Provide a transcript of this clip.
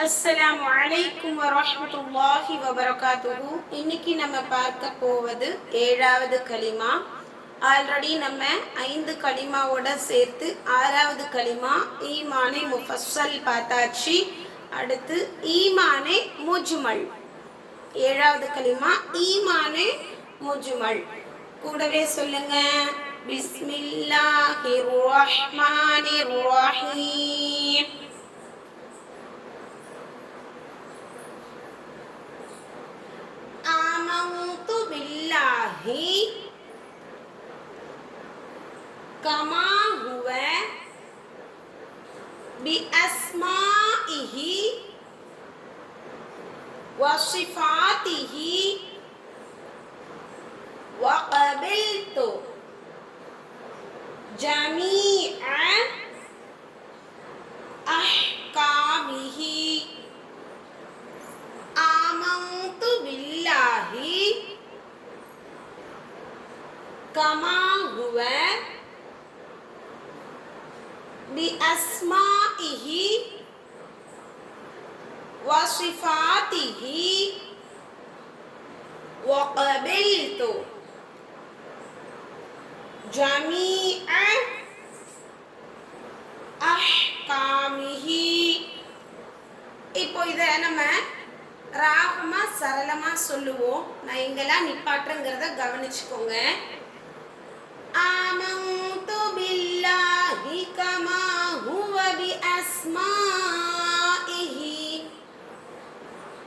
அஸ்ஸலாமு அலைக்கும் வரஹ்மத்துல்லாஹி வபரகாத்துஹு. இன்னைக்கு நம்ம பார்க்க போவது 7வது கலிமா. ஆல்ரெடி நம்ம 5 கலிமாவோட சேர்த்து 6வது கலிமா ஈமானே முஃபஸ்ஸல் பார்த்தாச்சு. அடுத்து ஈமானே முஜ்மல். 7வது கலிமா ஈமானே முஜ்மல். கூடவே சொல்லுங்க, பிஸ்மில்லாஹிர் ரஹ்மானிர் ரஹீம். ஆமன்து பில்லாஹி கமா ஹுவ பி அஸ்மாஇஹி வ சிஃபாத்திஹி வ கபில்து ஜமீஅ அஹ்காமிஹி. ஆமன்து பில்லாஹி கமா ஹுவ பி அஸ்மாஇஹி வ சிஃபாத்திஹி வ கபில்து ஜமீஅ அஹ்காமிஹி. இப்போ இதை நம்ம ராகமா சரளமா சொல்லுவோம். நான் எங்கெல்லாம் நிப்பாட்டுறங்கிறத கவனிச்சுக்கோங்க. ஆமன்து பில்லாஹி கமா ஹுவ பி அஸ்மா